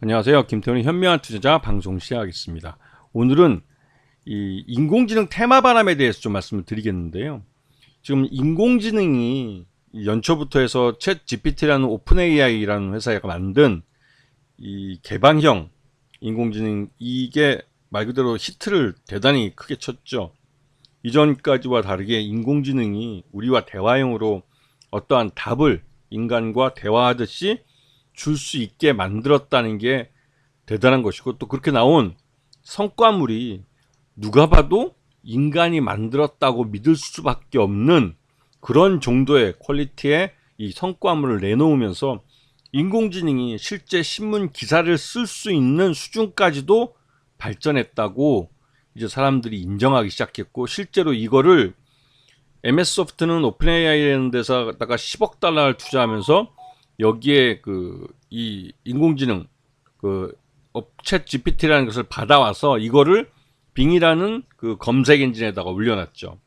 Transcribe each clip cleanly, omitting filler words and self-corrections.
안녕하세요. 김태훈의 현명한 투자자 방송 시작하겠습니다. 오늘은 이 인공지능 테마바람에 대해서 좀 말씀을 드리겠는데요. 지금 인공지능이 연초부터 해서 챗 GPT라는 오픈 AI라는 회사가 만든 이 개방형 인공지능, 이게 말 그대로 히트를 대단히 크게 쳤죠. 이전까지와 다르게 인공지능이 우리와 대화형으로 어떠한 답을 인간과 대화하듯이 줄 수 있게 만들었다는 게 대단한 것이고, 또 그렇게 나온 성과물이 누가 봐도 인간이 만들었다고 믿을 수밖에 없는 그런 정도의 퀄리티의 이 성과물을 내놓으면서 인공지능이 실제 신문 기사를 쓸 수 있는 수준까지도 발전했다고 이제 사람들이 인정하기 시작했고, 실제로 이거를 MS소프트는 오픈AI라는 데서다가 10억 달러를 투자하면서 여기에 이 인공지능 챗 GPT라는 것을 받아와서 이거를 빙이라는 그 검색 엔진에다가 올려놨죠.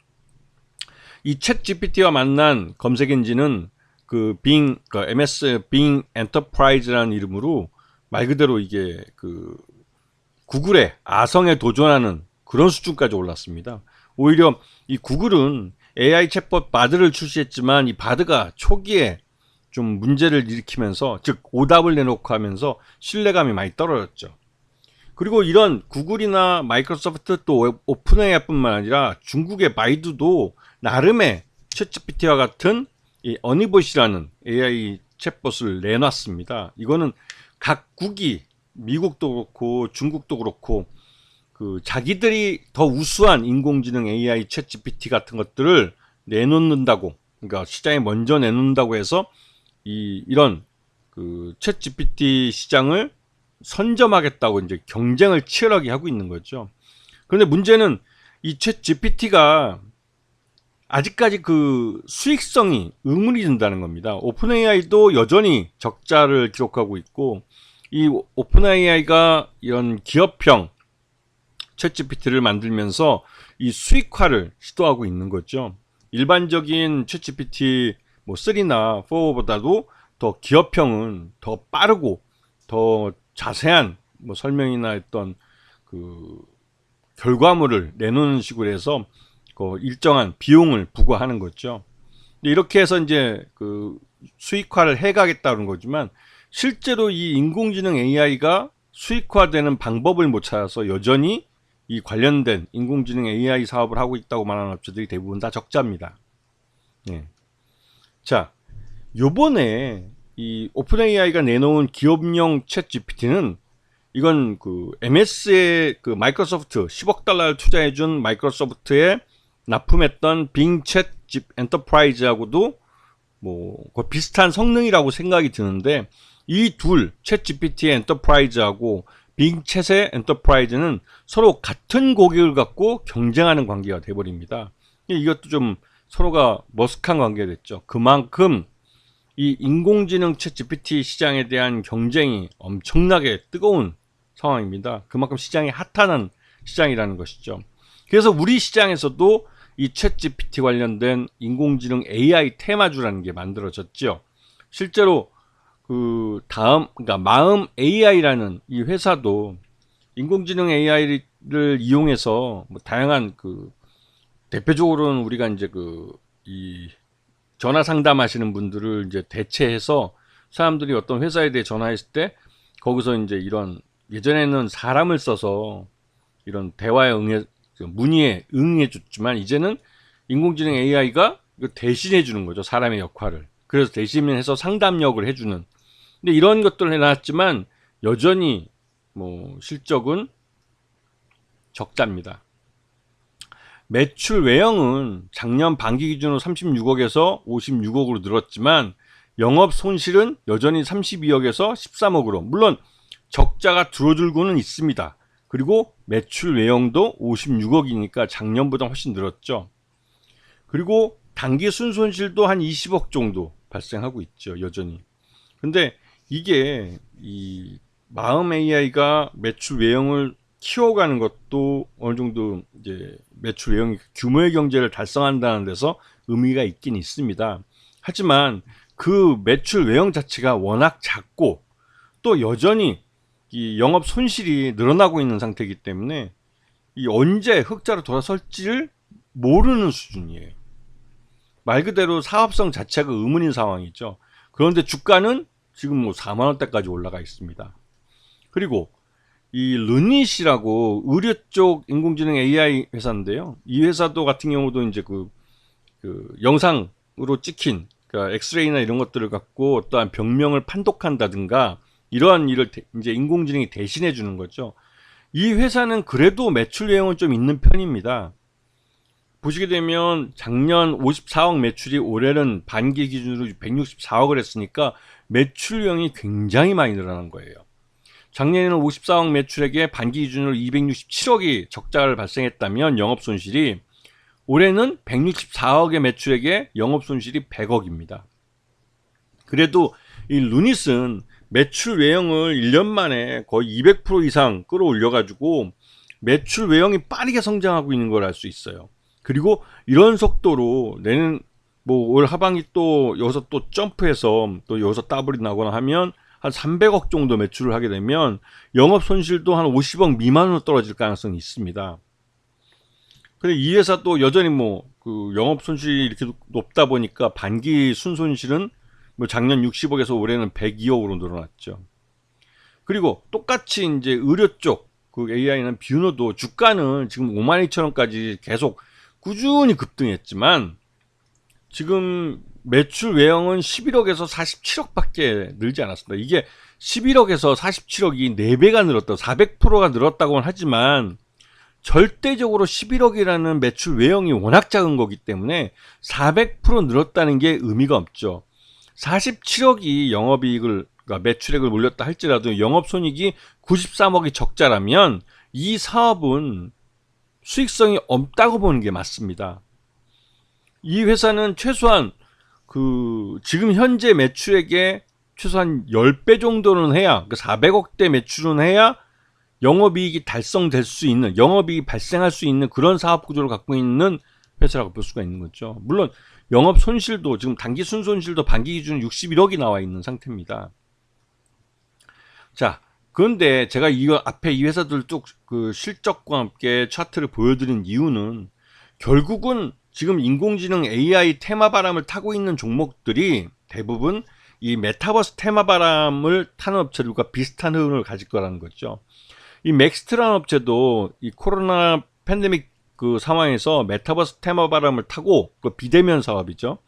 이 챗 GPT와 만난 검색 엔진은 MS 빙 엔터프라이즈라는 이름으로 말 그대로 이게 구글의 아성에 도전하는 그런 수준까지 올랐습니다. 오히려 이 구글은 AI 챗봇 바드를 출시했지만 이 바드가 초기에 좀 문제를 일으키면서, 즉 오답을 내놓고 하면서 신뢰감이 많이 떨어졌죠. 그리고 이런 구글이나 마이크로소프트 또 오픈AI뿐만 아니라 중국의 바이두도 나름의 챗GPT와 같은 이 어니봇이라는 AI 챗봇을 내놨습니다. 이거는 각국이, 미국도 그렇고 중국도 그렇고, 자기들이 더 우수한 인공지능 AI 챗GPT 같은 것들을 내놓는다고, 그러니까 시장에 먼저 내놓는다고 해서 이런 챗 GPT 시장을 선점하겠다고 이제 경쟁을 치열하게 하고 있는 거죠. 그런데 문제는 이 챗 GPT가 아직까지 수익성이 의문이 든다는 겁니다. 오픈AI도 여전히 적자를 기록하고 있고, 이 오픈AI가 이런 기업형 챗 GPT를 만들면서 이 수익화를 시도하고 있는 거죠. 일반적인 챗 GPT 3나 4보다도 더 기업형은 더 빠르고 더 자세한 설명이나 했던 결과물을 내놓는 식으로 해서 일정한 비용을 부과하는 거죠. 이렇게 해서 이제 수익화를 해가겠다는 거지만, 실제로 이 인공지능 AI가 수익화되는 방법을 못 찾아서 여전히 이 관련된 인공지능 AI 사업을 하고 있다고 말하는 업체들이 대부분 다 적자입니다. 예. 자, 요번에 이 오픈AI가 내놓은 기업용 챗 GPT는, 이건 MS의 마이크로소프트 10억 달러를 투자해준 마이크로소프트에 납품했던 빙 챗 엔터프라이즈하고도 거의 비슷한 성능이라고 생각이 드는데, 이 챗 GPT 엔터프라이즈하고 빙 챗의 엔터프라이즈는 서로 같은 고객을 갖고 경쟁하는 관계가 돼버립니다. 이것도 좀 서로가 머쓱한 관계가 됐죠. 그만큼 이 인공지능 챗 GPT 시장에 대한 경쟁이 엄청나게 뜨거운 상황입니다. 그만큼 시장이 핫한 시장이라는 것이죠. 그래서 우리 시장에서도 이 챗 GPT 관련된 인공지능 AI 테마주라는 게 만들어졌죠. 실제로 그러니까 마음 AI라는 이 회사도 인공지능 AI를 이용해서 다양한 대표적으로는 우리가 이제 이 전화 상담하시는 분들을 이제 대체해서 사람들이 어떤 회사에 대해 전화했을 때 거기서 이제 이런, 예전에는 사람을 써서 이런 대화에 문의에 응해 줬지만, 이제는 인공지능 AI가 대신해 주는 거죠, 사람의 역할을. 그래서 대신해서 상담력을 해주는. 근데 이런 것들을 해놨지만 여전히 실적은 적자입니다. 매출 외형은 작년 반기 기준으로 36억에서 56억으로 늘었지만 영업 손실은 여전히 32억에서 13억으로, 물론 적자가 줄어들고는 있습니다. 그리고 매출 외형도 56억이니까 작년보다 훨씬 늘었죠. 그리고 단기 순손실도 한 20억 정도 발생하고 있죠, 여전히. 근데 이게 이 마음 AI가 매출 외형을 키워가는 것도 어느 정도 이제 매출 외형 규모의 경제를 달성한다는 데서 의미가 있긴 있습니다. 하지만 그 매출 외형 자체가 워낙 작고, 또 여전히 이 영업 손실이 늘어나고 있는 상태이기 때문에 이 언제 흑자로 돌아설지를 모르는 수준이에요. 말 그대로 사업성 자체가 의문인 상황이죠. 그런데 주가는 지금 뭐 4만 원대까지 올라가 있습니다. 그리고 이 르닛이라고 의료 쪽 인공지능 AI 회사인데요. 이 회사도 같은 경우도 이제 그 영상으로 찍힌 그러니까 엑스레이나 이런 것들을 갖고 어떠한 병명을 판독한다든가 이러한 일을 이제 인공지능이 대신해 주는 거죠. 이 회사는 그래도 매출 내용은 좀 있는 편입니다. 보시게 되면 작년 54억 매출이 올해는 반기 기준으로 164억을 했으니까 매출량이 굉장히 많이 늘어난 거예요. 작년에는 54억 매출액에 반기 기준으로 267억이 적자를 발생했다면 영업손실이, 올해는 164억의 매출액에 영업손실이 100억입니다. 그래도 이 루닛은 매출 외형을 1년 만에 거의 200% 이상 끌어올려가지고 매출 외형이 빠르게 성장하고 있는 걸 알 수 있어요. 그리고 이런 속도로 내년 뭐 올 하반기 또 여기서 또 점프해서 또 여기서 더블이 나거나 하면 한 300억 정도 매출을 하게 되면 영업 손실도 한 50억 미만으로 떨어질 가능성이 있습니다. 근데 이 회사 또 여전히 뭐 그 영업 손실이 이렇게 높다 보니까 반기 순손실은 뭐 작년 60억에서 올해는 102억으로 늘어났죠. 그리고 똑같이 이제 의료 쪽 그 AI는 뷰노도 주가는 지금 52,000원까지 계속 꾸준히 급등했지만 지금 매출 외형은 11억에서 47억밖에 늘지 않았습니다. 이게 11억에서 47억이 4배가 늘었다, 400%가 늘었다고는 하지만 절대적으로 11억이라는 매출 외형이 워낙 작은 거기 때문에 400% 늘었다는 게 의미가 없죠. 47억이 영업이익을, 그러니까 매출액을 몰렸다 할지라도 영업손익이 93억이 적자라면 이 사업은 수익성이 없다고 보는 게 맞습니다. 이 회사는 최소한 지금 현재 매출액의 최소한 10배 정도는 해야, 400억대 매출은 해야 영업이익이 달성될 수 있는, 영업이익이 발생할 수 있는 그런 사업 구조를 갖고 있는 회사라고 볼 수가 있는 거죠. 물론 영업 손실도 지금 단기 순손실도 반기 기준 61억이 나와 있는 상태입니다. 자, 그런데 제가 이거 앞에 이 회사들 쭉 그 실적과 함께 차트를 보여드린 이유는 결국은 지금 인공지능 AI 테마바람을 타고 있는 종목들이 대부분 이 메타버스 테마바람을 타는 업체들과 비슷한 흐름을 가질 거라는 거죠. 이 맥스트라는 업체도 이 코로나 팬데믹 그 상황에서 메타버스 테마바람을 타고, 그 비대면 사업이죠,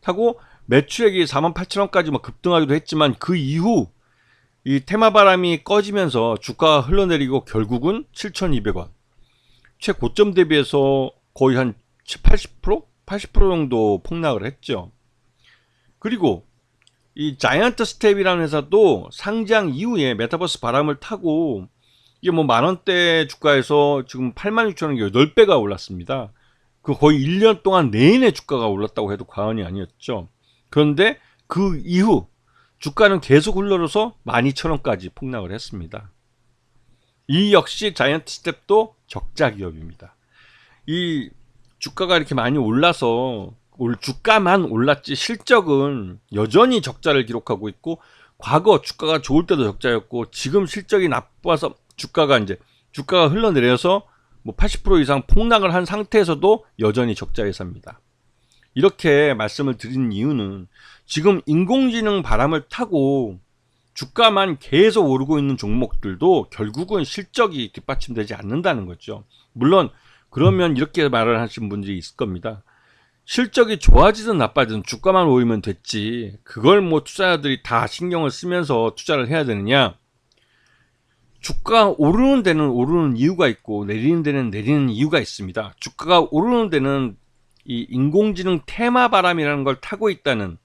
타고 매출액이 48,000원까지 막 급등하기도 했지만 그 이후 이 테마바람이 꺼지면서 주가가 흘러내리고 결국은 7,200원, 최고점 대비해서 거의 한 80%? 80% 정도 폭락을 했죠. 그리고 이 자이언트 스텝이라는 회사도 상장 이후에 메타버스 바람을 타고 이게 뭐 만원대 주가에서 지금 86,000원, 8배가 올랐습니다. 그 거의 1년 동안 내내 주가가 올랐다고 해도 과언이 아니었죠. 그런데 그 이후 주가는 계속 흘러서 12,000원까지 폭락을 했습니다. 이 역시 자이언트 스텝도 적자 기업입니다. 이 주가가 이렇게 많이 올라서 주가만 올랐지 실적은 여전히 적자를 기록하고 있고, 과거 주가가 좋을 때도 적자였고, 지금 실적이 나빠서 주가가 흘러내려서 뭐 80% 이상 폭락을 한 상태에서도 여전히 적자 회사입니다. 이렇게 말씀을 드린 이유는 지금 인공지능 바람을 타고 주가만 계속 오르고 있는 종목들도 결국은 실적이 뒷받침되지 않는다는 거죠. 물론 그러면 이렇게 말을 하신 분들이 있을 겁니다. 실적이 좋아지든 나빠지든 주가만 오르면 됐지, 그걸 뭐 투자자들이 다 신경을 쓰면서 투자를 해야 되느냐. 주가가 오르는 데는 오르는 이유가 있고 내리는 데는 내리는 이유가 있습니다. 주가가 오르는 데는 이 인공지능 테마 바람이라는 걸 타고 있다는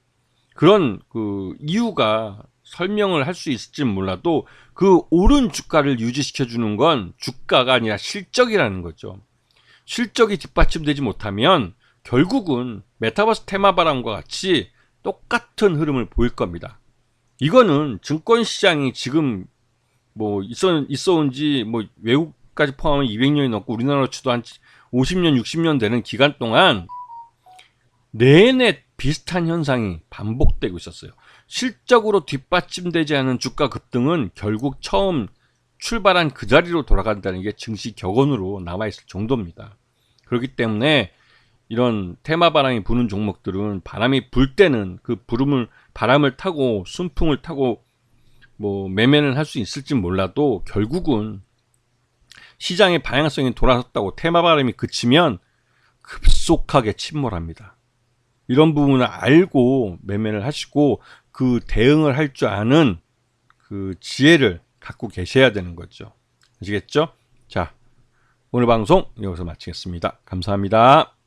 그런 그 이유가 설명을 할 수 있을지는 몰라도 그 오른 주가를 유지시켜 주는 건 주가가 아니라 실적이라는 거죠. 실적이 뒷받침되지 못하면 결국은 메타버스 테마 바람과 같이 똑같은 흐름을 보일 겁니다. 이거는 증권시장이 지금 뭐 있어 온지 뭐 외국까지 포함하면 200년이 넘고 우리나라로 치도 한 50년 60년 되는 기간 동안 내내 비슷한 현상이 반복되고 있었어요. 실적으로 뒷받침되지 않은 주가 급등은 결국 처음 출발한 그 자리로 돌아간다는 게 증시 격언으로 남아있을 정도입니다. 그렇기 때문에 이런 테마 바람이 부는 종목들은 바람이 불 때는 그 바람을 타고 순풍을 타고 뭐 매매는 할 수 있을지 몰라도 결국은 시장의 방향성이 돌아섰다고 테마 바람이 그치면 급속하게 침몰합니다. 이런 부분을 알고 매매를 하시고 그 대응을 할 줄 아는 그 지혜를 갖고 계셔야 되는 거죠. 아시겠죠? 자, 오늘 방송 여기서 마치겠습니다. 감사합니다.